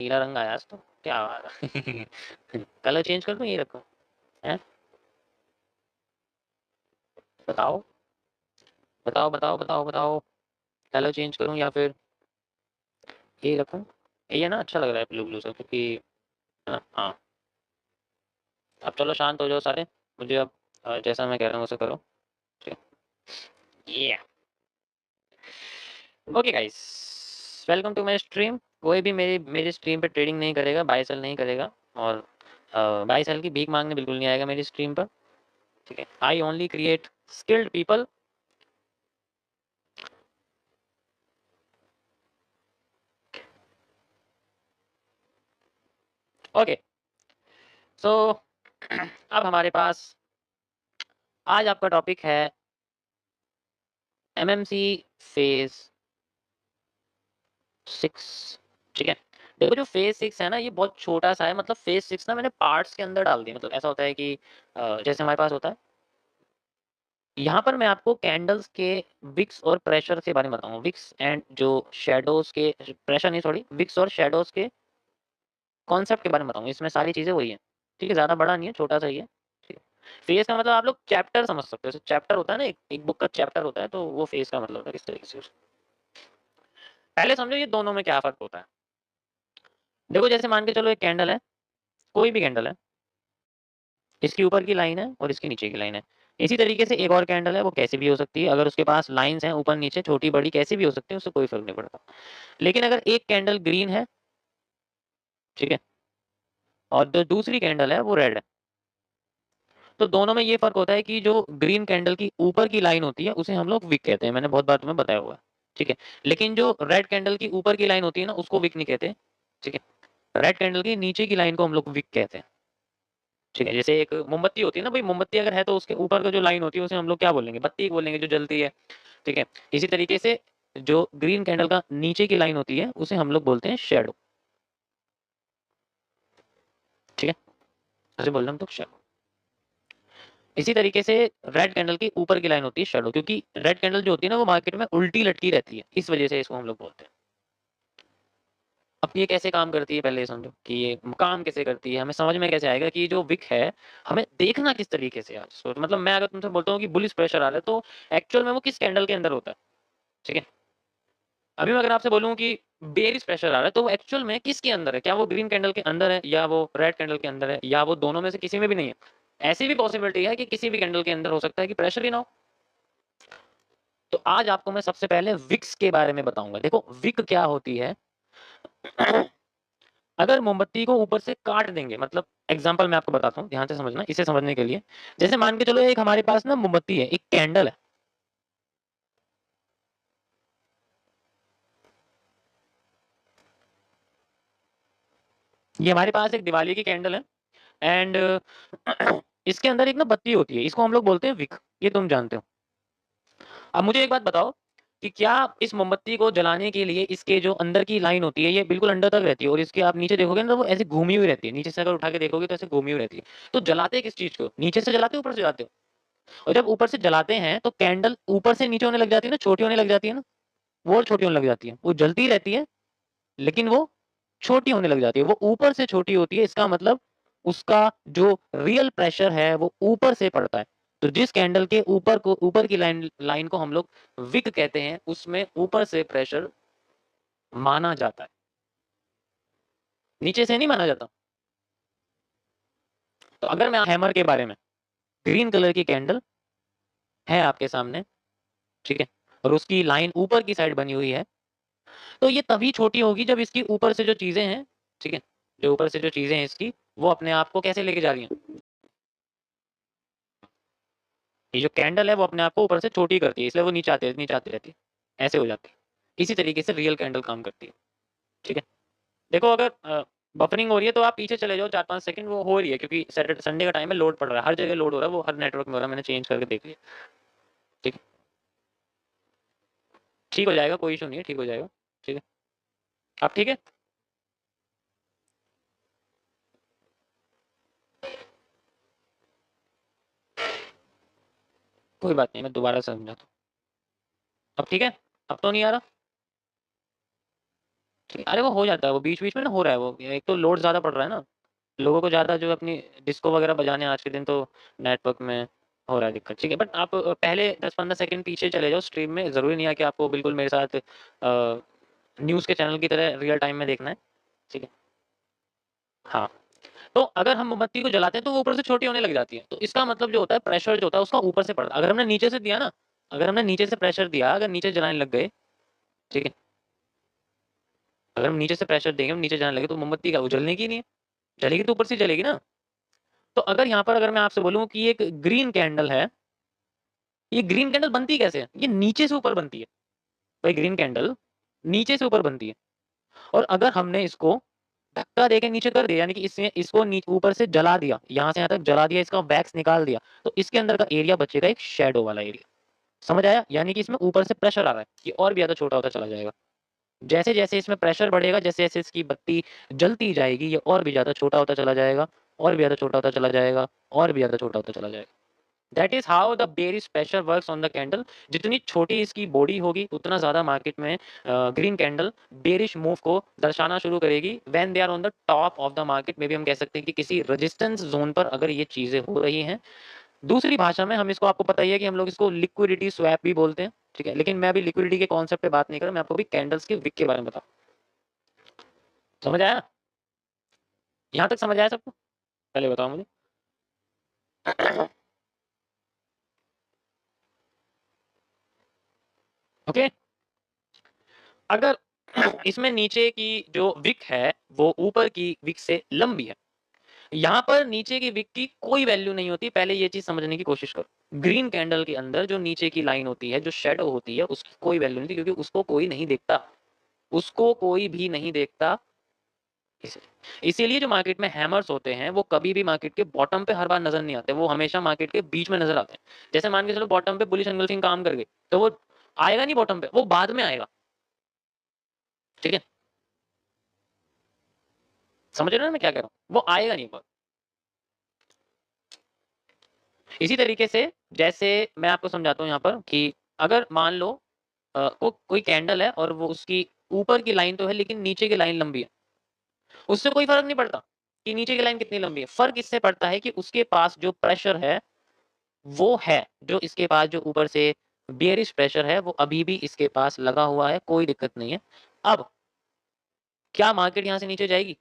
नीला रंग आया आज तो, क्या बात है। कलर चेंज कर दूं, ये रखो हैं? बताओ बताओ बताओ बताओ बताओ, कलर चेंज करूं या फिर ये रखूं? ये ना अच्छा लग रहा है ब्लू ब्लू से, क्योंकि हाँ। अब चलो शांत हो जाओ सारे, मुझे अब जैसा मैं कह रहा हूँ वैसे करो। ये okay guys, welcome to my stream. कोई भी मेरी मेरी स्ट्रीम पे ट्रेडिंग नहीं करेगा, बाय सेल नहीं करेगा, और बाय सेल की भीख मांगने बिल्कुल नहीं आएगा मेरी स्ट्रीम पर। ठीक है, I only create skilled people. Okay, so अब हमारे पास आज आपका टॉपिक है एमएमसी फेज 6। ठीक है, देखो जो फेज 6 है ना, ये बहुत छोटा सा है। मतलब फेज 6 ना मैंने पार्ट्स के अंदर डाल दिया। मतलब ऐसा होता है कि जैसे हमारे पास होता है, यहाँ पर मैं आपको कैंडल्स के विक्स और प्रेशर के बारे में बताऊंगा। विक्स एंड जो शेडोज के, प्रेशर नहीं सॉरी, विक्स और शेडोज के कॉन्सेप्ट के बारे में बताऊंगा। इसमें सारी चीजें वही है। ठीक है, ज्यादा बड़ा नहीं है, छोटा सा ही है। ठीक है, फेज का मतलब आप लोग चैप्टर समझ सकते हो। जैसे चैप्टर होता है ना, एक बुक का चैप्टर होता है, तो वो फेज का मतलब होता है किस तरीके से। पहले समझो ये दोनों में क्या फर्क होता है। देखो जैसे मान के चलो एक कैंडल है, कोई भी कैंडल है, इसकी ऊपर की लाइन है और इसके नीचे की लाइन है। इसी तरीके से एक और कैंडल है, वो कैसे भी हो सकती है। अगर उसके पास लाइंस हैं ऊपर नीचे, छोटी बड़ी कैसी भी हो सकती है, उससे कोई फर्क नहीं पड़ता। लेकिन अगर एक कैंडल ग्रीन है, ठीक है, और जो दूसरी कैंडल है वो रेड है, तो दोनों में ये फर्क होता है कि जो ग्रीन कैंडल की ऊपर की लाइन होती है उसे हम लोग विक कहते हैं। मैंने बहुत बार तुम्हें बताया हुआ है। ठीक है, लेकिन जो रेड कैंडल की ऊपर की लाइन होती है ना, उसको विक नहीं कहते। ठीक है, रेड कैंडल की नीचे की लाइन को हम लोग विक कहते हैं। ठीक है, जैसे एक मोमबत्ती होती है ना भाई, मोमबत्ती अगर है तो उसके ऊपर का जो लाइन होती है उसे हम लोग क्या बोलेंगे? बत्ती बोलेंगे, जो जलती है। ठीक है, इसी तरीके से जो ग्रीन कैंडल का नीचे की लाइन होती है उसे हम लोग बोलते हैं शेडो। ठीक है, ऐसे बोल रहे हम तो शेडो। इसी तरीके से रेड कैंडल की ऊपर की लाइन होती है शेडो, क्योंकि रेड कैंडल जो होती है ना वो मार्केट में उल्टी लटकी रहती है, इस वजह से इसको हम लोग बोलते हैं। अब ये कैसे काम करती है, पहले ये समझो कि ये काम कैसे करती है। हमें समझ में कैसे आएगा कि जो विक है, हमें देखना किस तरीके से। आज मतलब मैं अगर तुमसे बोलता हूँ कि बुलिश प्रेशर आ रहा है, तो एक्चुअल में वो किस कैंडल के अंदर होता है? ठीक है, अभी मैं अगर आपसे बोलूँ कि बेयरिश प्रेशर आ रहा है, तो वो एक्चुअल में किसके अंदर है? क्या वो ग्रीन कैंडल के अंदर है, या वो रेड कैंडल के अंदर है, या वो दोनों में से किसी में भी नहीं है? ऐसी भी पॉसिबिलिटी है कि किसी भी कैंडल के अंदर हो सकता है कि प्रेशर ही ना हो। तो आज आपको मैं सबसे पहले विक्स के बारे में बताऊंगा। देखो विक क्या होती है। अगर मोमबत्ती को ऊपर से काट देंगे, मतलब एग्जांपल मैं आपको बताता हूँ, ध्यान से समझना इसे समझने के लिए। जैसे मान के चलो एक हमारे पास ना मोमबत्ती है, एक कैंडल है। ये हमारे पास एक दिवाली की कैंडल है, एंड इसके अंदर एक ना बत्ती होती है, इसको हम लोग बोलते हैं विक। ये तुम जानते हो। अब मुझे एक बात बताओ कि क्या इस मोमबत्ती को जलाने के लिए इसके जो अंदर की लाइन होती है, ये बिल्कुल अंदर तक रहती है, और इसके आप नीचे देखोगे ना तो वो ऐसे घूमी हुई रहती है। नीचे से अगर उठा के देखोगे तो ऐसे घूमी हुई रहती है। तो जलाते किस चीज को? नीचे से जलाते हो, ऊपर से जलाते हो? और जब ऊपर से जलाते हैं तो कैंडल ऊपर से नीचे होने लग जाती है ना, छोटी होने लग जाती है ना, वो और छोटी होने लग जाती है। वो जलती रहती है लेकिन वो छोटी होने लग जाती है। वो ऊपर से छोटी होती है, इसका मतलब उसका जो रियल प्रेशर है वो ऊपर से पड़ता है। तो जिस कैंडल के ऊपर की लाइन लाइन को हम लोग विक कहते हैं, उसमें ऊपर से प्रेशर माना जाता है, नीचे से नहीं माना जाता। तो अगर मैं हैमर के बारे में, ग्रीन कलर की कैंडल है आपके सामने, ठीक है, और उसकी लाइन ऊपर की साइड बनी हुई है, तो ये तभी छोटी होगी जब इसकी ऊपर से जो चीजें हैं, ठीक है, जो ऊपर से जो चीजें हैं इसकी, वो अपने आप को कैसे लेके जा रही हैं? ये जो कैंडल है वो अपने आप को ऊपर से छोटी करती है, इसलिए वो नीचे आती रहती है, ऐसे हो जाती है। इसी तरीके से रियल कैंडल काम करती है। ठीक है, देखो अगर बफरिंग हो रही है तो आप पीछे चले जाओ 4-5 सेकंड, वो हो रही है क्योंकि सैटरडे संडे का टाइम है, लोड पड़ रहा है, हर जगह लोड हो रहा है, वो हर नेटवर्क में हो रहा है, मैंने चेंज करके देख लिया। ठीक है, ठीक हो जाएगा, कोई इशू नहीं है, ठीक हो जाएगा। ठीक है, आप ठीक है? कोई बात नहीं, मैं दोबारा समझाता हूँ। अब ठीक है? अब तो नहीं आ रहा? ठीक है, अरे वो हो जाता है, वो बीच-बीच में ना हो रहा है वो, एक तो लोड ज़्यादा पड़ रहा है ना, लोगों को ज़्यादा जो अपनी डिस्को वगैरह बजाने हैं आज के दिन, तो नेटवर्क में हो रहा है दिक्कत, ठीक है। बट आप पहले 10-15 सेकंड पीछे चले जाओ स्ट्रीम में, ज़रूरी नहीं है कि आपको बिल्कुल मेरे साथ न्यूज़ के चैनल की तरह रियल टाइम में देखना है, ठीक है। हाँ, तो अगर हम मोमबत्ती को जलाते हैं तो वो ऊपर से छोटी होने लग जाती है, तो इसका मतलब जो होता है प्रेशर जो होता है उसका ऊपर से पड़ता है। अगर हमने नीचे से दिया ना, अगर हमने नीचे से प्रेशर दिया, अगर नीचे जलाने लग गए, ठीक है, अगर हम नीचे से प्रेशर देंगे, हम नीचे जलाने लगे, तो मोमबत्ती क्या वो जलने की नहीं है, जलेगी तो ऊपर से जलेगी ना। तो अगर यहाँ पर अगर मैं आपसे बोलूँ कि एक ग्रीन कैंडल है, ये ग्रीन कैंडल बनती कैसे है? ये नीचे से ऊपर बनती है। भाई ग्रीन कैंडल नीचे से ऊपर बनती है, और अगर हमने इसको धक्का देके नीचे कर दिया, यानी कि इसमें इसको ऊपर से जला दिया, यहाँ से यहाँ तक जला दिया, इसका वैक्स निकाल दिया, तो इसके अंदर का एरिया बचेगा एक शैडो वाला एरिया। समझ आया? यानी कि इसमें ऊपर से प्रेशर आ रहा है, ये और भी ज़्यादा छोटा होता चला जाएगा। जैसे-जैसे इसमें प्रेशर बढ़ेगा, जैसे-जैसे इसकी बत्ती जलती जाएगी, ये और भी ज़्यादा छोटा होता चला जाएगा, और भी ज़्यादा छोटा होता चला जाएगा, और भी ज़्यादा छोटा होता चला जाएगा। That is how the bearish pressure works on the candle. जितनी छोटी इसकी बॉडी होगी, उतना ज़्यादा मार्केट में ग्रीन कैंडल बेयरिश मूव को दर्शाना शुरू करेगी when they are on the top of the market. Maybe हम कह सकते हैं कि किसी रेजिस्टेंस ज़ोन पर अगर ये चीज़ें हो रही हैं। दूसरी भाषा में हम इसको, आपको पता ही है कि हम लोग इसको लिक्विडिटी स्वैप भी बोलते हैं, ठीक है? लेकिन मैं अभी लिक्विडिटी के कॉन्सेप्ट पे बात नहीं कर रहा, मैं आपको अभी कैंडल्स के विक के बारे में बताऊँ। समझ आया? यहाँ तक समझ आया सबको? पहले बताओ मुझे। ओके? अगर इसमें नीचे की जो विक है, वो ऊपर की विक से लंबी है। यहाँ पर नीचे की विक की कोई वैल्यू नहीं होती, पहले ये चीज़ समझने की कोशिश करो। ग्रीन कैंडल के अंदर जो नीचे की लाइन होती है, जो शैडो होती है, उसकी कोई वैल्यू नहीं होती, क्योंकि उसको कोई नहीं देखता। उसको कोई भी नहीं देखता। इस इसीलिए जो मार्केट में हैमर्स होते हैं, वो कभी भी मार्केट के बॉटम पे हर बार नज़र नहीं आते, वो हमेशा मार्केट के बीच में नज़र आते हैं। जैसे मान के चलो बॉटम पे बुलिश एंगल्फिंग काम कर गई, तो वो आएगा नहीं बॉटम पे, वो बाद में आएगा। ठीक है? समझ रहे हो ना मैं क्या कह रहा हूँ? वो आएगा नहीं ब इसी तरीके से जैसे मैं आपको समझाता हूँ यहाँ पर कि अगर मान लो कोई कैंडल है और वो उसकी ऊपर की लाइन तो है, लेकिन नीचे की लाइन लंबी है। उससे कोई फ़र्क नहीं पड़ता कि नीचे की लाइन कितनी लंबी है। फ़र्क इससे पड़ता है कि उसके पास जो प्रेशर है, वो है, जो इसके पास जो ऊपर से बेयरिश प्रेशर है, वो अभी भी इसके पास लगा हुआ है, कोई दिक्कत नहीं है। अब क्या मार्केट यहाँ से नीचे जाएगी?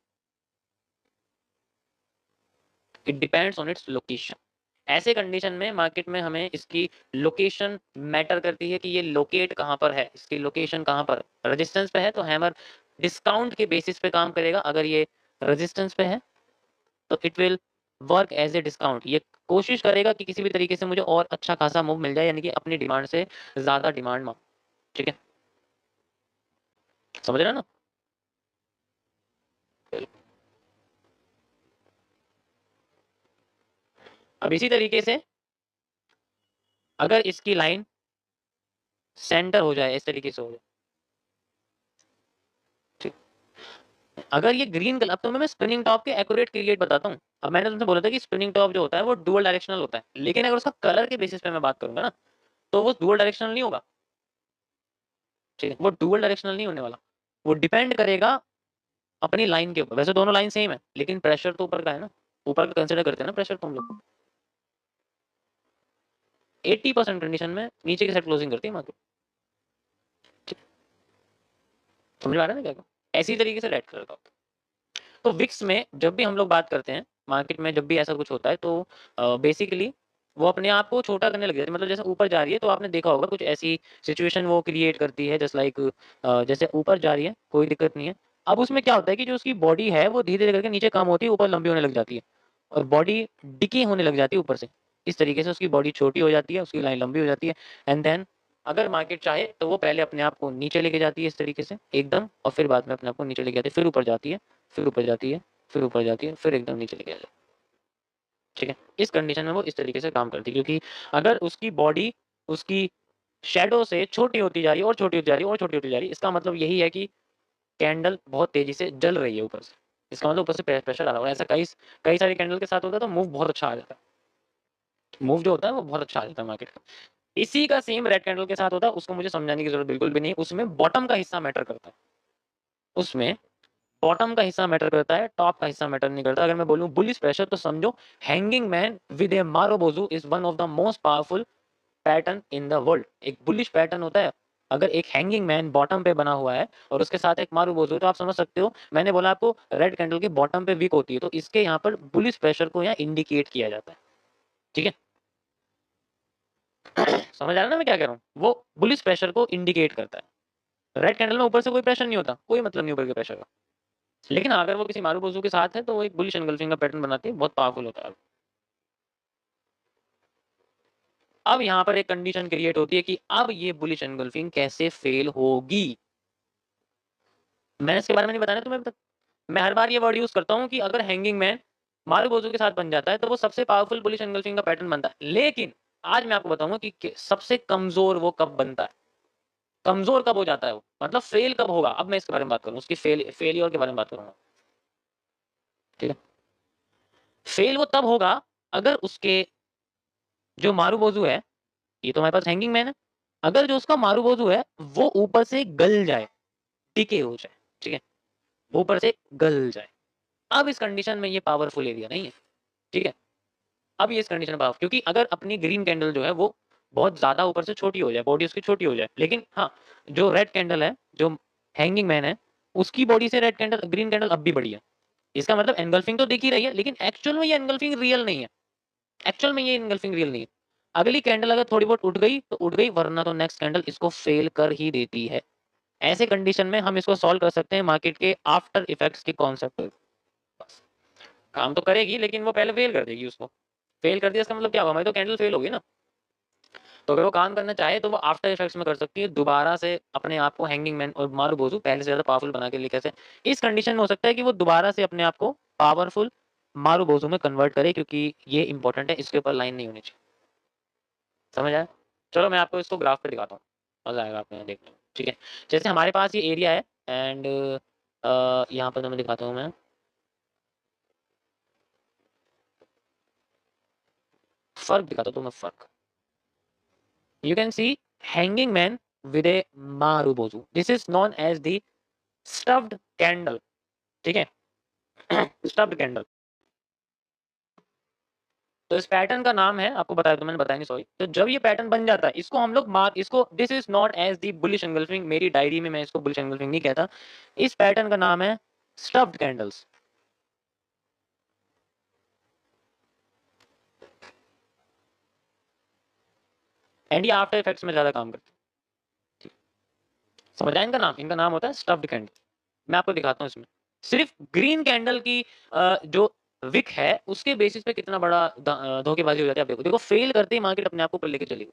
It depends on its location. ऐसे कंडीशन में मार्केट में हमें इसकी लोकेशन मैटर करती है कि ये लोकेट कहाँ पर है, इसकी लोकेशन कहाँ पर है। रेजिस्टेंस पे है तो हैमर डिस्काउंट के बेसिस पे काम करेगा। अगर ये रेजिस्टेंस पे है तो it will work as a discount. ये कोशिश करेगा कि किसी भी तरीके से मुझे और अच्छा खासा मूव मिल जाए, यानी कि अपनी डिमांड से ज़्यादा डिमांड मांग। ठीक है? समझ रहे हो ना? अब इसी तरीके से अगर इसकी लाइन सेंटर हो जाए, इस तरीके से हो जाए, ठीक। अगर ये ग्रीन कलर, अब तो मैं स्पिनिंग टॉप के एक्यूरेट क्रिएट बताता हूँ। अब मैंने तुमसे बोला था कि स्पिनिंग टॉप जो होता है वो डुअल डायरेक्शनल होता है, लेकिन अगर उसका कलर के बेसिस पे मैं बात करूंगा ना, तो वो डुअल डायरेक्शनल नहीं होगा। ठीक है? वो डुअल डायरेक्शनल नहीं होने वाला। वो डिपेंड करेगा अपनी लाइन के ऊपर। वैसे दोनों लाइन सेम है, लेकिन प्रेशर तो ऊपर का है ना, ऊपर का कंसिडर करते हैं ना प्रेशर, तो हम लोग 80% कंडीशन में नीचे की साइड क्लोजिंग करती है मार्केट। समझ में आ रहा है ना क्या? ऐसी तरीके से रेड कलर का। तो विक्स में जब भी हम लोग बात करते हैं, मार्केट में जब भी ऐसा कुछ होता है, तो बेसिकली वो अपने आप को छोटा करने लग जाती है। मतलब जैसे ऊपर जा रही है, तो आपने देखा होगा कुछ ऐसी सिचुएशन वो क्रिएट करती है, जस्ट लाइक जैसे ऊपर जा रही है, कोई दिक्कत नहीं है। अब उसमें क्या होता है कि जो उसकी बॉडी है वो धीरे-धीरे करके नीचे कम होती है, ऊपर लंबी होने लग जाती है, और बॉडी डिके होने लग जाती है ऊपर से। इस तरीके से उसकी बॉडी छोटी हो जाती है, उसकी लाइन लंबी हो जाती है, एंड देन अगर मार्केट चाहे तो वो पहले अपने आप को नीचे लेके जाती है इस तरीके से एकदम, और फिर बाद में अपने आप को नीचे लेके आती है, फिर ऊपर जाती है, फिर ऊपर जाती है, फिर ऊपर जाती है, फिर एकदम नीचे लेके आ जाती है। ठीक है? इस कंडीशन में वो इस तरीके से काम करती है, क्योंकि अगर उसकी बॉडी उसकी शैडो से छोटी होती जा रही है और छोटी होती जा रही है और छोटी होती जा रही है, इसका मतलब यही है कि कैंडल बहुत तेज़ी से जल रही है ऊपर से। इसका मतलब ऊपर से प्रेशर आ रहा है। ऐसा कई कई सारी कैंडल के साथ होता है, तो मूव बहुत अच्छा आ जाता है। मूव जो होता है वो बहुत अच्छा आ जाता है मार्केट का। इसी का सेम रेड कैंडल के साथ होता है, उसको मुझे समझाने की ज़रूरत बिल्कुल भी नहीं है, उसमें बॉटम का हिस्सा मैटर करता है। उसमें बॉटम का हिस्सा मैटर करता है, टॉप का हिस्सा मैटर नहीं करता। अगर मैं बोलूँ बुलिश प्रेशर तो समझो hanging man with a marubozu is one of the most powerful pattern in the world. एक बुलिश पैटर्न होता है अगर एक हैंगिंग मैन बॉटम पे बना हुआ है और उसके साथ एक मारुबोजू, तो आप समझ सकते हो मैंने बोला आपको रेड कैंडल की बॉटम पे वीक होती है, तो इसके यहाँ पर बुलिश प्रेशर को यहाँ इंडिकेट किया जाता है। ठीक है, समझ आ रहा है ना मैं क्या कह रहा हूँ? वो बुलिश प्रेशर को इंडिकेट करता है। रेड कैंडल में ऊपर से कोई प्रेशर नहीं होता, कोई मतलब नहीं ऊपर के प्रेशर का, लेकिन अगर वो किसी मारुबोजू के साथ है तो वो एक बुलिश एंगल्फिंग का पैटर्न बनाती है, बहुत पावरफुल होता है। अब यहाँ पर एक कंडीशन क्रिएट होती है कि अब ये बुलिश एंगल्फिंग कैसे फेल होगी। मैंने इसके बारे में नहीं बताया तुम्हें अभी तक। मैं हर बार ये वर्ड यूज करता हूँ कि अगर हैंगिंग मैन मारुबोजू के साथ बन जाता है तो वो सबसे पावरफुल बुलिश एंगल्फिंग का पैटर्न बनता है, लेकिन आज मैं आपको बताऊंगा कि सबसे कमजोर वो कब बनता है, कमजोर कब हो जाता है वो, मतलब फेल कब होगा। अब मैं इसके बारे में बात करूँ, उसकी फेलियर के बारे में बात करूंगा। ठीक है, फेल वो तब होगा अगर उसके जो मारुबोजू है, ये तो हमारे पास हैंगिंग मैन है, अगर जो उसका मारुबोजू है वो ऊपर से गल जाए, टिके हो जाए। ठीक है, ऊपर से गल जाए। अब इस कंडीशन में ये पावरफुल एरिया नहीं है। ठीक है, अब ये इस कंडीशन में पावरफुल, क्योंकि अगर अपनी ग्रीन कैंडल जो है वो बहुत ज्यादा ऊपर से छोटी हो जाए, बॉडी उसकी छोटी हो जाए, लेकिन हाँ जो रेड कैंडल है, जो हैंगिंग मैन है, उसकी बॉडी से रेड कैंडल ग्रीन कैंडल अब भी बड़ी है। इसका मतलब एंगल्फिंग तो दिख ही रही है, लेकिन एक्चुअल में ये एंगल्फिंग रियल नहीं है। एक्चुअल में ये एंगल्फिंग रियल नहीं है। अगली कैंडल अगर थोड़ी बहुत उठ गई तो उठ गई, वरना तो नेक्स्ट कैंडल इसको फेल कर ही देती है। ऐसे कंडीशन में हम इसको सॉल्व कर सकते हैं मार्केट के आफ्टर इफेक्ट्स के कॉन्सेप्ट। बस काम तो करेगी, लेकिन वो पहले फेल कर देगी उसको। फेल कर दिया इसका मतलब क्या होगा, हमारी तो कैंडल फेल होगी ना। तो अगर वो काम करना चाहे तो वो आफ्टर इफेक्ट्स में कर सकती है, दोबारा से अपने आप को हैंगिंग मैन और मारुबोजू पहले से ज्यादा पावरफुल बना के लेके से। इस कंडीशन में हो सकता है कि वो दोबारा से अपने आप को पावरफुल मारुबोजू में कन्वर्ट करे, क्योंकि ये इंपॉर्टेंट है, इसके ऊपर लाइन नहीं होनी चाहिए। समझ आया? चलो मैं आपको इसको ग्राफ पे दिखाता हूँ, मजा आएगा आपको देखने में। ठीक है, जैसे हमारे पास ये एरिया है एंड यहाँ पर मैं दिखाता हूँ, मैं फर्क दिखाता हूँ तुम्हें, फर्क। You can see hanging man with a marubozu. This is known as the stuffed candle. ठीक है, stuffed candle। तो इस पैटर्न का नाम है, आपको बताया तो मैंने बताया नहीं, सॉरी। तो जब ये पैटर्न बन जाता है इसको हम लोग मार्क, इसको this is not as the bullish engulfing, मेरी डायरी में मैं इसको बुलिश एंगल्फिंग नहीं कहता। इस पैटर्न का नाम है स्टफ्ड कैंडल्स। एंड ये आफ्टर इफेक्ट्स में ज्यादा काम करते हैं। समझ आया? इनका नाम होता है स्टफ्ड कैंडल। मैं आपको दिखाता हूँ इसमें सिर्फ ग्रीन कैंडल की जो विक है उसके बेसिस पे कितना बड़ा धोखेबाजी हो जाती है। आप देखो देखो, फेल करते ही मार्केट अपने आप को ऊपर लेके चली गई।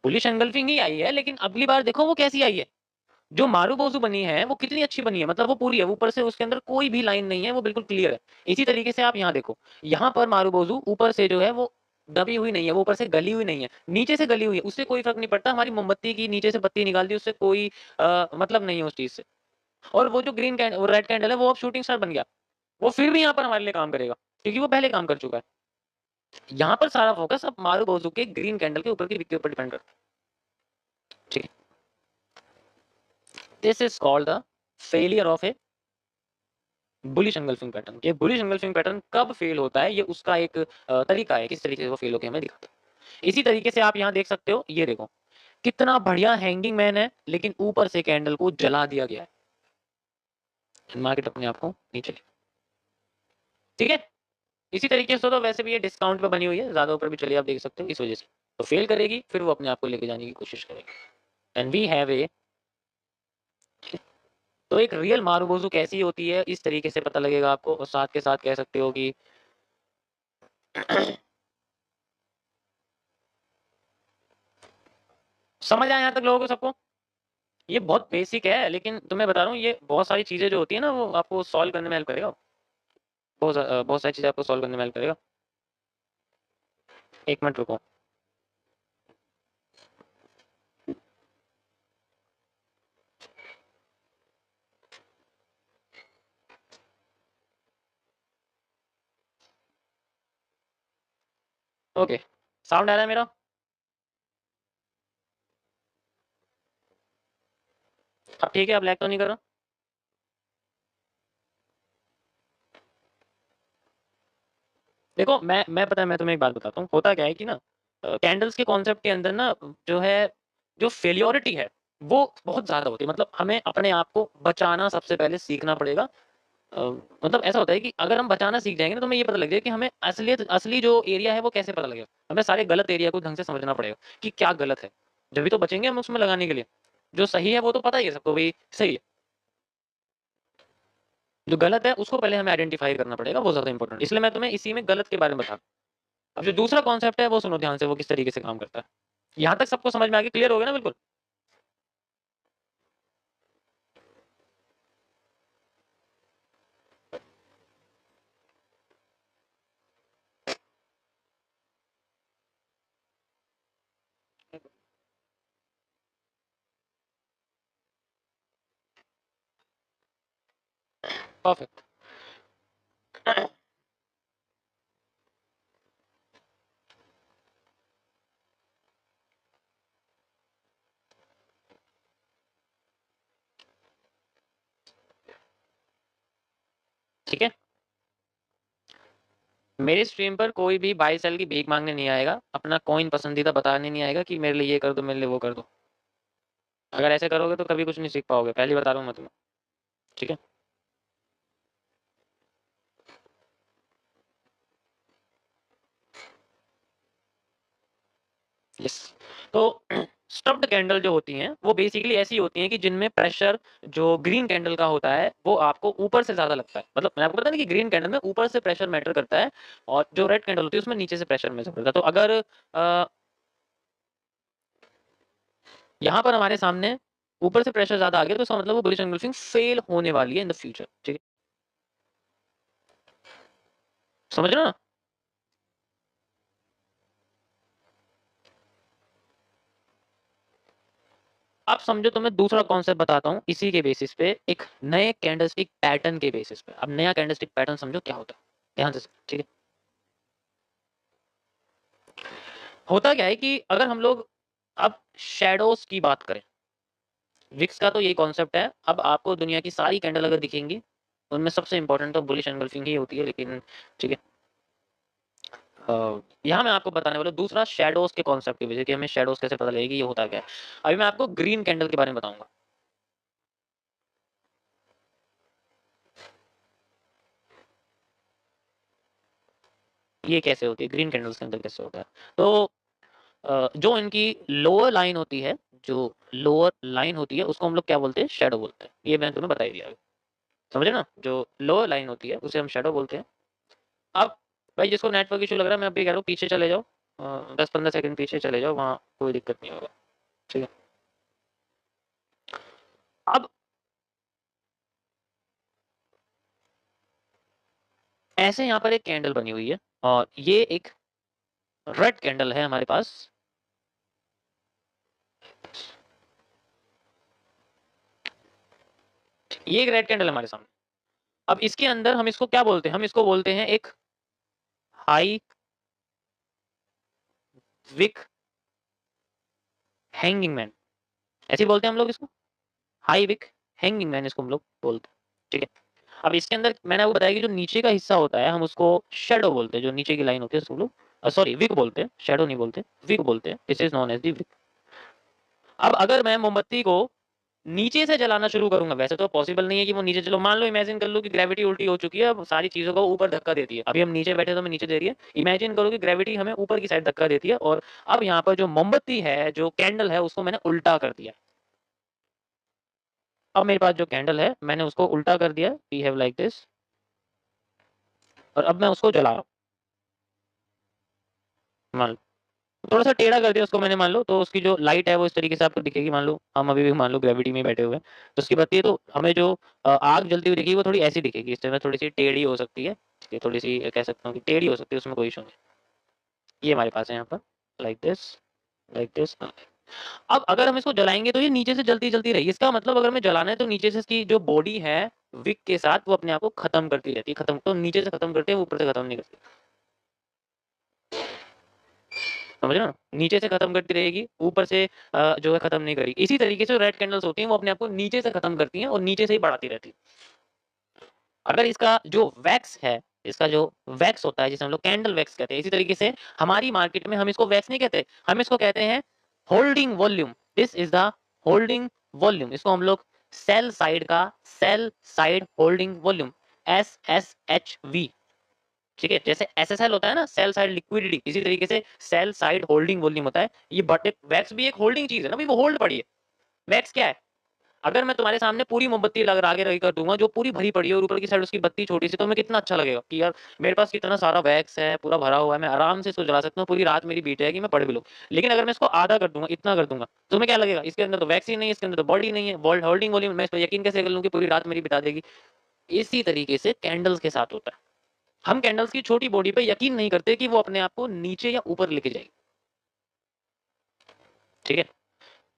बुलिश एंगल्फिंग ही आई है, लेकिन अगली बार देखो वो कैसी आई है। जो मारुबोजू बनी है वो कितनी अच्छी बनी है, मतलब वो पूरी है, ऊपर से उसके अंदर कोई भी लाइन नहीं है, वो बिल्कुल क्लियर है। इसी तरीके से आप यहाँ देखो, यहाँ पर मारुबोजू ऊपर से जो है वो दबी हुई नहीं है, वो ऊपर से गली हुई नहीं है, नीचे से गली हुई है, उससे कोई फर्क नहीं पड़ता। हमारी मोमबत्ती की नीचे से बत्ती निकाल दी, उससे कोई मतलब नहीं है उस चीज से। और वो जो ग्रीन कैंडल, वो रेड कैंडल है, वो अब शूटिंग स्टार बन गया, वो फिर भी यहाँ पर हमारे लिए काम करेगा, क्योंकि वो पहले काम कर चुका है। यहाँ पर सारा फोकस अब मारुबोजू के ग्रीन कैंडल के ऊपर की विक के ऊपर डिपेंड करता है। ठीक है, this is called the failure of A bullish engulfing pattern. ये बुलिश एंगल्फिंग पैटर्न कब फेल होता है, ये उसका एक तरीका है, किस तरीके से वो फेल होकर हमें दिखाता है। इसी तरीके से आप यहाँ देख सकते हो, ये देखो कितना बढ़िया हैंगिंग मैन है, लेकिन ऊपर से कैंडल को जला दिया गया है, मार्केट अपने आप को नीचे। ठीक है, इसी तरीके से तो वैसे भी ये डिस्काउंट पे बनी हुई है, ज्यादा ऊपर भी चलिए आप देख सकते हो, इस वजह से तो फेल करेगी, फिर वो अपने आप को लेके जाने की कोशिश करेगी। एंड वी हैव ए, तो एक रियल मारुबोजू कैसी होती है इस तरीके से पता लगेगा आपको, और साथ के साथ कह सकते हो कि समझ आया यहाँ तक लोगों को सबको? ये बहुत बेसिक है, लेकिन तुम्हें बता रहा हूँ ये बहुत सारी चीजें जो होती है ना वो आपको सॉल्व करने में हेल्प करेगा। बहुत सारी चीजें आपको सॉल्व करने में हेल्प करेगा। एक मिनट रुको। ओके, साउंड आ रहा है मेरा? अब ठीक है, अब लैग तो नहीं कर रहा? देखो मैं पता है मैं तुम्हें एक बात बताता हूँ, होता क्या है कि ना कैंडल्स के कॉन्सेप्ट के अंदर ना जो है, जो फेल्योरिटी है, वो बहुत ज़्यादा होती है। मतलब हमें अपने आप को बचाना सबसे पहले सीखना पड़ेगा। अ, मतलब ऐसा होता है कि अगर हम बचाना सीख जाएँगे ना, तो हमें ये पता लग जाएगा कि हमें असली जो एरिया है वो कैसे पता लगेगा। हमें सारे गलत एरिया को ढंग से समझना पड़ेगा कि क्या गलत है, जभी तो बचेंगे हम उसमें लगाने के लिए। जो सही है वो तो पता ही है सबको भई सही है। जो गलत है उसको पहले हमें आइडेंटिफ़ाई करना पड़ेगा, वो ज़्यादा इम्पोर्टेंट है। इसलिए मैं तुम्हें इसी में गलत के बारे में बता रहा हूँ। अब जो दूसरा कॉन्सेप्ट है वो सुनो ध्यान से, वो किस तरीके से काम करता है। यहाँ तक सबको समझ में आ गया, क्लियर हो गया ना बिल्कुल? परफेक्ट। ठीक है? मेरे स्ट्रीम पर कोई भी बाय सेल की भीख माँगने नहीं आएगा, अपना कॉइन पसंदीदा बताने नहीं आएगा कि मेरे लिए ये कर दो, मेरे लिए वो कर दो। अगर ऐसे करोगे तो कभी कुछ नहीं सीख पाओगे, पहले ही बता रहा हूँ मैं तुम्हें। ठीक है? यस। तो स्टफ्ड कैंडल जो होती हैं, वो बेसिकली ऐसी होती हैं कि जिनमें प्रेशर जो ग्रीन कैंडल का होता है, वो आपको ऊपर से ज़्यादा लगता है। मतलब मैंने आपको बताया ना कि ग्रीन कैंडल में ऊपर से प्रेशर मैटर करता है और जो रेड कैंडल होती है उसमें नीचे से प्रेशर मैटर करता है। तो अगर अ, यहाँ पर हमारे सामने ऊपर से प्रेशर ज़्यादा आ गया तो इसका मतलब वो बुलिश एंगल्फिंग फेल होने वाली है इन द फ्यूचर। ठीक है? समझ रहे हो ना? अब समझो तो मैं दूसरा कॉन्सेप्ट बताता हूँ इसी के बेसिस पे, एक नए कैंडलस्टिक पैटर्न के बेसिस पे। अब नया कैंडलस्टिक पैटर्न समझो क्या होता है? ध्यान से समझो, ठीक है? होता क्या है कि अगर हम लोग अब शैडोज़ की बात करें, विक्स का तो यही कॉन्सेप्ट है। अब आपको दुनिया की सारी कैंडल अगर दिखेंगी, उनमें सबसे इम्पोर्टेंट तो बुलिश एंगल्फिंग ही होती है, लेकिन ठीक है। यहाँ मैं आपको बताने वाला हूँ दूसरा शैडोज़ के कॉन्सेप्ट की वजह कि हमें शैडोज़ कैसे पता लगेगी, ये होता क्या है। अभी मैं आपको ग्रीन कैंडल के बारे में बताऊँगा। ये कैसे होती है, ग्रीन कैंडल्स के अंदर कैसे होता है। तो जो इनकी लोअर लाइन होती है, जो लोअर लाइन होती है उसको हम लोग क्या बोलते हैं? शैडो बोलते हैं। ये मैंने तुम्हें बता ही दिया अभी। समझे ना? जो लोअर लाइन होती है उसे हम शैडो बोलते हैं। अब भाई जिसको नेटवर्क इश्यू लग रहा है मैं अभी कह रहा हूँ पीछे चले जाओ, 10-15 सेकंड पीछे चले जाओ, वहाँ कोई दिक्कत नहीं होगा। ठीक है? अब ऐसे यहाँ पर एक कैंडल बनी हुई है और ये एक रेड कैंडल है हमारे पास। ये एक रेड कैंडल है हमारे सामने। अब इसके अंदर हम इसको क्या बोलते हैं? हम इसको बोलते हैं एक हाई विक हैंगिंग मैन। ऐसे ही बोलते हैं हम लोग इसको। हाई विक हैंगिंग मैन इसको हम लोग बोलते हैं। ठीक है? अब इसके अंदर मैंने आपको बताया कि जो नीचे का हिस्सा होता है हम उसको शैडो बोलते हैं, जो नीचे की लाइन होती है उसको हम लोग सॉरी विक बोलते हैं, शैडो नहीं बोलते, विक बोलते हैं। This is known as the wick. अब अगर मैं मोमबत्ती को नीचे से जलाना शुरू करूँगा, वैसे तो पॉसिबल नहीं है कि वो नीचे चलो, मान लो इमेजिन कर लो कि ग्रेविटी उल्टी हो चुकी है, अब सारी चीज़ों को ऊपर धक्का देती है। अभी हम नीचे बैठे तो हमें नीचे दे रही है। इमेजिन करो कि ग्रेविटी हमें ऊपर की साइड धक्का देती है और अब यहाँ पर जो मोमबत्ती है, जो कैंडल है, उसको मैंने उल्टा कर दिया। अब मेरे पास जो कैंडल है, मैंने उसको उल्टा कर दिया, वी हैव लाइक दिस, और अब मैं उसको जला रहा हूँ। मान लो थोड़ा-सा टेढ़ा कर दिया उसको मैंने, मान लो, तो उसकी जो लाइट है वो इस तरीके से आपको दिखेगी। मान लो हम अभी भी मान लो ग्रेविटी में ही बैठे हुए हैं, तो उसकी बत्ती है तो हमें जो आग जलती हुई दिखेगी वो थोड़ी ऐसी दिखेगी। इस तरह थोड़ी-सी टेढ़ी हो सकती है, ये थोड़ी-सी कह सकता हूँ कि टेढ़ी हो सकती है, उसमें कोई इश्यू नहीं। ये हमारे पास है यहाँ पर, लाइक दिस, लाइक दिस। अब अगर हम इसको जलाएँगे तो ये नीचे से जलती-जलती रहेगी। इसका मतलब अगर हमें जलाना है तो नीचे से इसकी जो बॉडी है विक के साथ, वो अपने आप को खत्म करती रहती है। खत्म तो नीचे से खत्म करती है, ऊपर से खत्म नहीं करती। समझ रहे हो? नीचे से खत्म करती रहेगी, ऊपर से जो है खत्म नहीं करेगी। इसी तरीके से रेड कैंडल्स होती हैं, वो अपने आप को नीचे से खत्म करती हैं और नीचे से ही बढ़ाती रहती हैं। अगर इसका जो वैक्स है, इसका जो वैक्स होता है जिसे हम लोग कैंडल वैक्स कहते हैं, इसी तरीके से हमारी मार्केट में हम इसको वैक्स नहीं कहते, हम इसको कहते हैं holding volume. This is the holding volume. इसको हम लोग सेल साइड का sell side holding volume, SSHV, ठीक है। जैसे SSL होता है ना, सेल साइड लिक्विडिटी, इसी तरीके से सेल साइड होल्डिंग वॉल्यूम होता है ये। बट वैक्स भी एक होल्डिंग चीज है ना भाई, वो होल्ड पड़ी है। वैक्स क्या है? अगर मैं तुम्हारे सामने पूरी मोमबत्ती लग आगे रखी कर दूंगा जो पूरी भरी पड़ी है और ऊपर की साइड उसकी बत्ती छोटी सी, तो हमें कितना अच्छा लगेगा कि यार मेरे पास कितना सारा वैक्स है, पूरा भरा हुआ है, मैं आराम से इसको जला सकता हूँ, पूरी रात मेरी बीट है कि मैं पढ़ भी लूँ। लेकिन अगर मैं इसको आधा कर दूंगा, इतना कर दूंगा, तो तुम्हें क्या लगेगा? इसके अंदर तो वैक्स ही नहीं है, इसके अंदर तो बॉडी नहीं है, होल्डिंग वॉल्यूम, मैं इस पर यकीन कैसे कर लूँ कि पूरी रात मेरी बिता देगी? इसी तरीके से कैंडल्स के साथ होता है। हम कैंडल्स की छोटी बॉडी पे यकीन नहीं करते कि वो अपने आप को नीचे या ऊपर लेके जाएगी, ठीक है।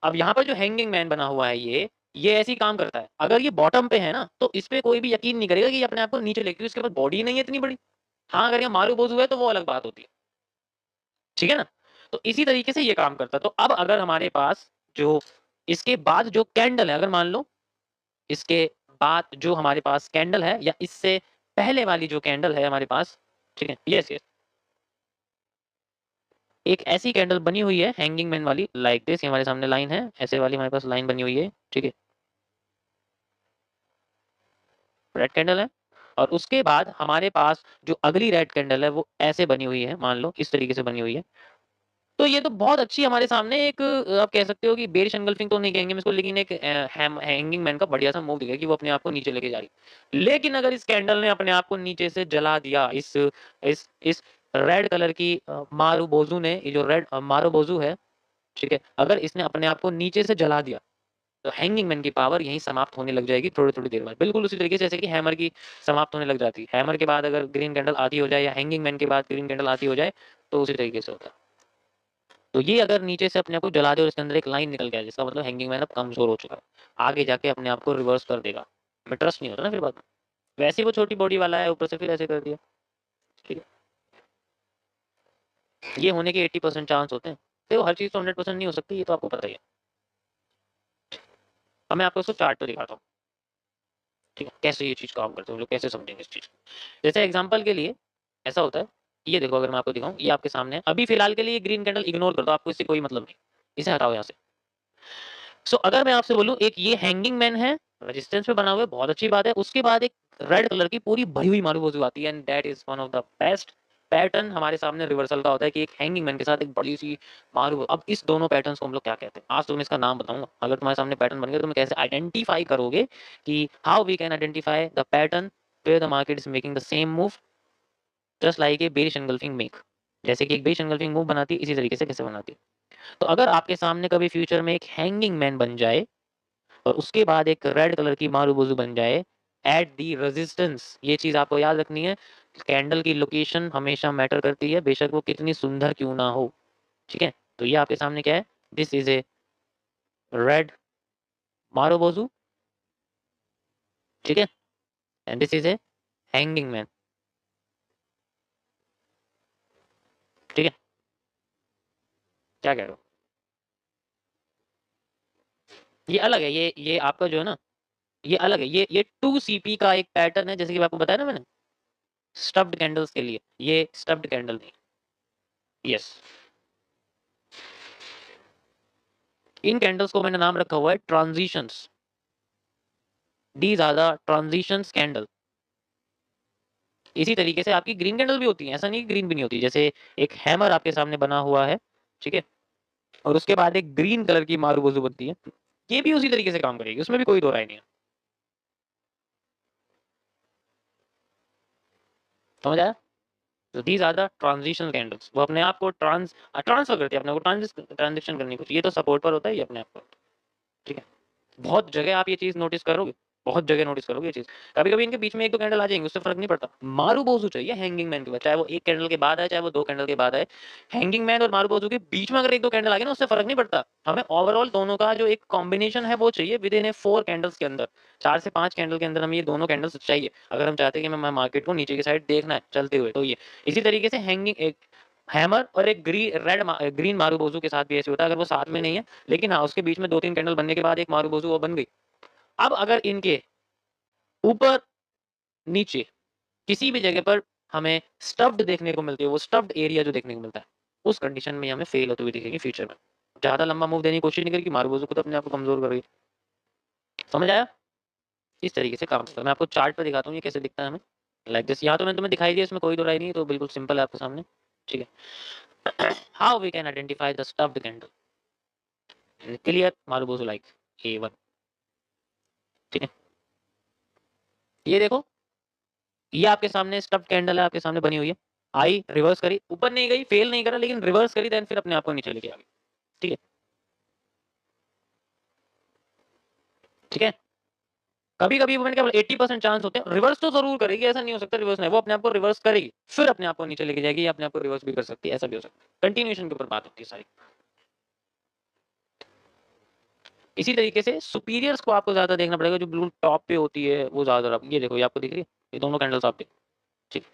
अब यहाँ पर जो हैंगिंग मैन बना हुआ है ये ऐसी काम करता है। अगर ये बॉटम पे है ना, तो इस पे कोई भी यकीन नहीं करेगा कि ये अपने आप को नीचे लेके, उसके पास बॉडी नहीं है इतनी बड़ी। हाँ, अगर ये मारू बोझू है तो वो अलग बात होती है, ठीक है ना। तो इसी तरीके से ये काम करता है। तो अब अगर हमारे पास जो इसके बाद जो कैंडल है, अगर मान लो इसके बाद जो हमारे पास कैंडल है या इससे पहले वाली जो कैंडल है हमारे पास, ठीक है, यस यस, एक ऐसी कैंडल बनी हुई है हैंगिंग मैन वाली, लाइक दिस, हमारे सामने लाइन है, ऐसे वाली हमारे पास लाइन बनी हुई है, ठीक है, रेड कैंडल है। और उसके बाद हमारे पास जो अगली रेड कैंडल है वो ऐसे बनी हुई है, मान लो इस तरीके से बनी हुई है। तो ये तो बहुत अच्छी हमारे सामने एक आप कह सकते हो कि बेरिश एंगल्फिंग तो नहीं कहेंगे हम इसको, लेकिन एक हैंगिंग मैन का बढ़िया सा मूव दिखेगा कि वो अपने आप को नीचे लेके जा रही है। लेकिन अगर इस कैंडल ने अपने आप को नीचे से जला दिया, इस रेड कलर की मारू बोजू ने, ये जो रेड मारू बोजू है, ठीक है, अगर इसने अपने आप को नीचे से जला दिया, तो हैंगिंग मैन की पावर यहीं समाप्त होने लग जाएगी थोड़ी थोड़ी देर बाद, बिल्कुल उसी तरीके से जैसे कि हैमर की समाप्त होने लग जाती है। हैमर के बाद अगर ग्रीन कैंडल आती हो जाए या हैंगिंग मैन के बाद ग्रीन कैंडल आती हो जाए, तो उसी तरीके से होता है। तो ये अगर नीचे से अपने आप को जला दे और इसके अंदर एक लाइन निकल गया, जिसका मतलब हैंगिंग मैन अब कमजोर हो चुका है, आगे जाके अपने आप को रिवर्स कर देगा। हमें ट्रस्ट नहीं होता ना फिर बाद में। वैसे ही वो छोटी बॉडी वाला है, ऊपर से फिर ऐसे कर दिया, ठीक है। ये होने के 80% चांस होते हैं, फिर वो हर चीज तो 100% नहीं हो सकती, ये तो आपको पता ही है। अब मैं आपको उसको चार्ट पे दिखाता हूँ, ठीक है, कैसे ये चीज काम करते हैं, हम लोग कैसे समझेंगे इस चीज को। जैसे एग्जांपल के लिए ऐसा होता है, ये देखो, अगर मैं आपको दिखाऊं, ये आपके सामने है। अभी फिलहाल के लिए ग्रीन कैंडल इग्नोर कर दो, आपको इससे कोई मतलब नहीं, इसे हटाओ यहाँ से। सो अगर मैं आपसे बोलूं एक ये हैंगिंग मैन है, रेजिस्टेंस पे बना हुआ है, बहुत अच्छी बात है। उसके बाद एक रेड कलर की पूरी भरी हुई मारूबोजू आती है, and that is one of the best pattern हमारे सामने रिवर्सल का होता है कि एक हैंगिंग मैन के साथ एक बड़ी सी मारू। अब इस दोनों पैटर्न्स को हम लोग क्या कहते हैं, आज तुम्हें इसका नाम बताऊंगा। अगर तुम्हारे सामने पैटर्न बन गया तो तुम कैसे आइडेंटिफाई करोगे कि how we can identify the pattern where the market is making the same move, just like a bearish engulfing make. जैसे कि एक बेरिश एंगल्फिंग मूव बनाती है, इसी तरीके से कैसे बनाती है। तो अगर आपके सामने कभी फ्यूचर में एक हैंगिंग मैन बन जाए और उसके बाद एक रेड कलर की मारूबोजू बन जाए एट दी रेजिस्टेंस, ये चीज आपको याद रखनी है। कैंडल की लोकेशन हमेशा मैटर करती है, बेशक वो कितनी सुंदर क्यों ना हो, ठीक है। तो ये आपके सामने क्या है, this is a red marubozu, ठीक है, and this is a hanging man, ठीक है। क्या कह रहे हो? ये अलग है, ये आपका जो है ना, ये अलग है। ये 2CP का एक पैटर्न है, जैसे कि आपको बताया ना मैंने, स्टफ्ड कैंडल्स के लिए। ये स्टफ्ड कैंडल नहीं, यस। इन कैंडल्स को मैंने नाम रखा हुआ है transitions. These are the transitions candle. इसी तरीके से आपकी ग्रीन कैंडल भी होती है, ऐसा नहीं ग्रीन भी नहीं होती। जैसे एक हैमर आपके सामने बना हुआ है, ठीक है, और उसके बाद एक ग्रीन कलर की मारूबोजू बनती है, ये भी उसी तरीके से काम करेगी, उसमें भी कोई दो राय नहीं है। समझ आया? तो these are the transition candles, वो अपने आप को ट्रांसफर करती है, अपने को ट्रांजेक्शन करनी कुछ। ये तो सपोर्ट पर होता है, ये अपने आप को, ठीक है। बहुत जगह आप ये चीज नोटिस करोगे, बहुत जगह नोटिस करोगे ये चीज। कभी कभी इनके बीच में एक दो कैंडल आ जाएंगे, उससे फर्क नहीं पड़ता। मारूबोजू चाहिए हैंगिंग मैन के बाद, चाहे वो एक कैंडल के बाद आए, चाहे वो दो कैंडल के बाद आए। हैंगिंग मैन और मारूबोजू के बीच में अगर एक दो कैंडल आ गए ना, उससे फर्क नहीं पड़ता। हमें ओवरऑल दोनों का जो एक कॉम्बिनेशन है वो चाहिए विद इन ए 4 कैंडल्स के अंदर। 4 से 5 कैंडल के अंदर हमें ये दोनों कैंडल्स चाहिए, अगर हम चाहते हैं कि हमें मार्केट को नीचे की साइड देखना है चलते हुए। तो ये इसी तरीके से हैंगिंग एक हैमर और एक ग्रीन मारूबोजू के साथ भी ऐसे होता है, अगर वो साथ में नहीं है, लेकिन हाँ उसके बीच में 2-3 कैंडल बनने के बाद एक मारूबोजू वो बन गई। अब अगर इनके ऊपर नीचे किसी भी जगह पर हमें स्टफ्ड देखने को मिलती है, वो स्टफ्ड एरिया जो देखने को मिलता है, उस कंडीशन में हमें फेल होती हुई दिखेगी फ्यूचर में। ज़्यादा लंबा मूव देने की कोशिश नहीं करेगी, मारूबोजू खुद अपने आप को कमज़ोर करेगी। समझ आया? इस तरीके से काम करता है। मैं आपको चार्ट पे दिखाता हूँ ये कैसे दिखता है हमें। लाइक दिस, यहाँ तो मैंने तुम्हें दिखाई दिया, इसमें कोई दो राय नहीं है, तो बिल्कुल सिंपल है आपके सामने। ठीक है। How we can identify the stuffed candle. Clear, marubozu like A1। ठीक है, ये देखो, ये आपके सामने स्टफ्ड कैंडल है, आपके सामने बनी हुई है। आई, रिवर्स करी, ऊपर नहीं गई, फेल नहीं करा, लेकिन रिवर्स करी, देन फिर अपने आप को नीचे लेके आ गई। ठीक है, ठीक है। कभी कभी वो मैंने क्या बोला, 80% चांस होते हैं, रिवर्स तो जरूर करेगी, ऐसा नहीं हो सकता रिवर्स नहीं, वो अपने आप को रिवर्स करेगी, फिर अपने आप को नीचे लेके जाएगी, या अपने आप को रिवर्स भी कर सकती है, ऐसा भी हो सकता है। कंटिन्यूएशन के ऊपर बात होती है सारी। इसी तरीके से सुपीरियर्स को आपको ज्यादा देखना पड़ेगा, जो बिल्कुल टॉप पे होती है वो ज्यादा। ये देखो, ये आपको दिख रही है, ये दोनों कैंडल्स आप देखो। ठीक,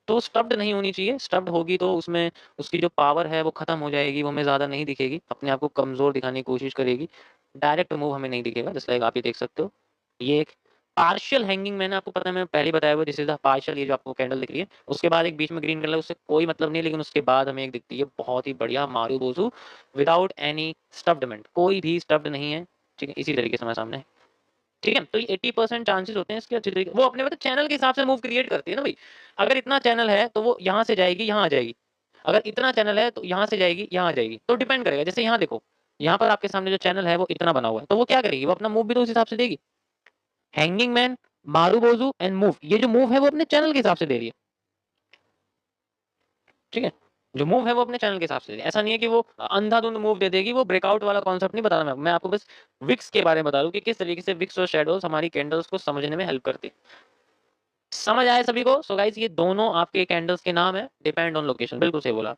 तो स्टफ्ड नहीं होनी चाहिए, स्टफ्ड होगी तो उसमें उसकी जो पावर है वो खत्म हो जाएगी, वो हमें ज्यादा नहीं दिखेगी, अपने आप को कमजोर दिखाने की कोशिश करेगी, डायरेक्ट मूव हमें नहीं दिखेगा। जैसे लाइक आप ये देख सकते हो, ये एक पार्शियल हैंगिंग, मैंने आपको पता है, मैं पहले ही बताया हुआ, दिस इज द पार्शियल, ये जो आपको कैंडल दिख रही है, उसके बाद एक बीच में ग्रीन कलर, उससे कोई मतलब नहीं, लेकिन उसके बाद हमें एक दिखती है बहुत ही बढ़िया मारूबोजू विदाउट एनी स्टफ्डमेंट, कोई भी स्टफ्ड नहीं है। ठीक है, इसी तरीके से हमारे सामने। ठीक है, तो ये 80% चांसेस होते हैं इसके अच्छे तरीके, वो अपने मतलब चैनल के हिसाब से मूव क्रिएट करती है ना भाई। अगर इतना चैनल है तो वो यहाँ से जाएगी, यहाँ आ जाएगी। अगर इतना चैनल है तो यहाँ से जाएगी, यहाँ आ जाएगी, तो डिपेंड करेगा। जैसे यहाँ देखो, यहाँ पर आपके सामने जो चैनल है वो इतना बना हुआ है, तो वो क्या करेगी, वो अपना मूव भी तो उस हिसाब से देगी। Hanging man, marubozu and move, ये जो मूव है वो अपने चैनल के हिसाब से दे रही है। ठीक है, जो मूव है वो अपने चैनल के हिसाब से दे रही है। ऐसा नहीं है कि वो अंधाधुंध मूव दे देगी, वो ब्रेकआउट वाला कॉन्सेप्ट नहीं बता रहा मैं आपको बस विक्स के बारे में बता दूं कि किस तरीके से विक्स और शेडोज हमारी कैंडल्स को समझने में हेल्प करती है। समझ आया सभी को? सो गाइस, ये दोनों आपके कैंडल्स के नाम है, डिपेंड ऑन लोकेशन, बिल्कुल सही बोला।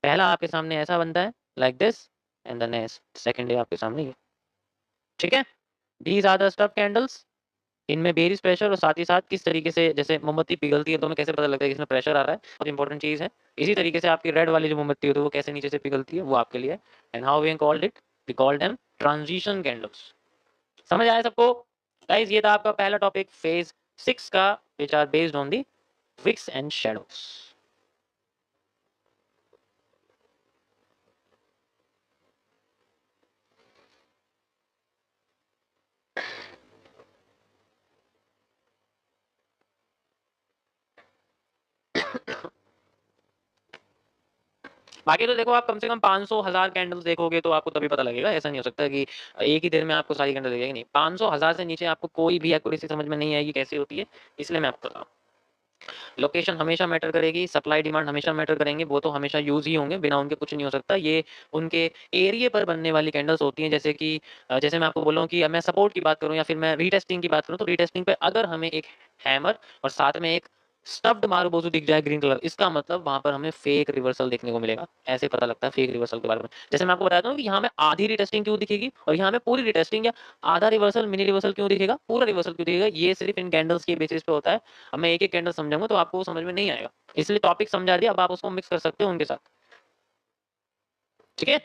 पहला आपके सामने ऐसा बनता है, like this, and the next second है आपके सामने ये। ठीक है, these are the stuff candles. इनमें बेरिस प्रेशर, और साथ ही साथ किस तरीके से, जैसे मोमबत्ती पिघलती है तो हमें कैसे पता लगता है कि इसमें प्रेशर आ रहा है, बहुत इंपॉर्टेंट चीज है। इसी तरीके से आपकी रेड वाली जो मोमबत्ती होती है वो कैसे नीचे से पिघलती है, वो आपके लिए। And how we called it, we called them transition candles. समझ आया सबको? गाइस, ये था आपका पहला टॉपिक फेज 6 का, which are based on the wicks and shadows. बाकी तो देखो, आप कम से कम 500,000 कैंडल्स देखोगे तो आपको तभी पता लगेगा। ऐसा नहीं हो सकता कि एक ही दिन में आपको सारी कैंडल दिखेगी, नहीं, 500,000 से नीचे आपको कोई भी एक्यूरेसी समझ में नहीं आएगी कैसे होती है। इसलिए मैं आपको बता रहा हूँ, लोकेशन हमेशा मैटर करेगी, सप्लाई डिमांड हमेशा मैटर करेंगे, वो तो हमेशा यूज ही होंगे, बिना उनके कुछ नहीं हो सकता। ये उनके एरिया पर बनने वाली कैंडल्स होती हैं। जैसे कि जैसे मैं आपको बोल रहा हूँ कि मैं सपोर्ट की बात करूँ या फिर मैं रीटेस्टिंग की बात करूँ, तो रीटेस्टिंग पे अगर हमें एक हैमर और साथ में एक स्टब्ड मारूबोजू दिख जाए ग्रीन कलर, इसका मतलब वहां पर हमें फेक रिवर्सल देखने को मिलेगा। ऐसे पता लगता है फेक रिवर्सल के बारे में। जैसे मैं आपको बताता हूँ कि यहाँ में आधी रिटेस्टिंग क्यों दिखेगी और यहाँ में पूरी रिटेस्टिंग, या आधा रिवर्सल मिनी रिवर्सल क्यों दिखेगा, पूरा रिवर्सल क्यों दिखेगा, ये सिर्फ इन कैंडल्स के बेसिस पे होता है। अब मैं एक एक कैंडल समझाऊंगा तो आपको वो समझ में नहीं आएगा, इसलिए टॉपिक समझा दिया, अब आप उसको मिक्स कर सकते हो उनके साथ। ठीक है।